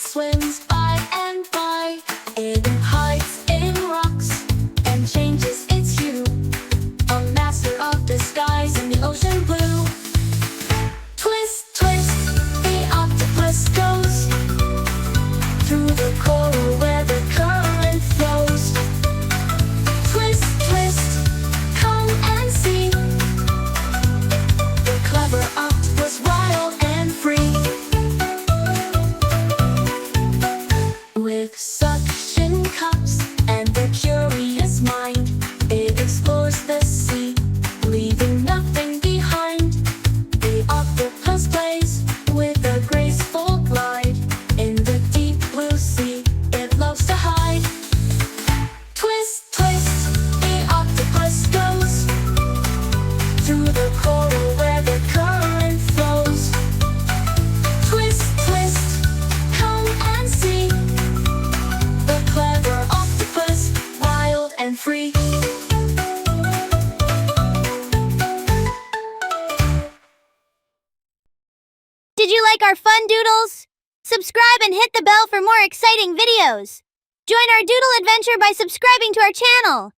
swims by and by. It hides in rocks and changes its hue. A master of disguise in the ocean blue. Twist, twist, the octopus goes through the coral where the current flows. Twist, twist, come and see the clever octopus, wild and free. With suction cups and a curious mind, it explores the sea, leaving nothing behind. The octopus plays with a graceful glide in the deep blue sea. It loves to hide. Twist, twist, the octopus goes through the coral where the current flows. Twist, twist, come and see the clever octopus, wild and free. Did you like our fun doodles? Subscribe and hit the bell for more exciting videos. Join our doodle adventure by subscribing to our channel.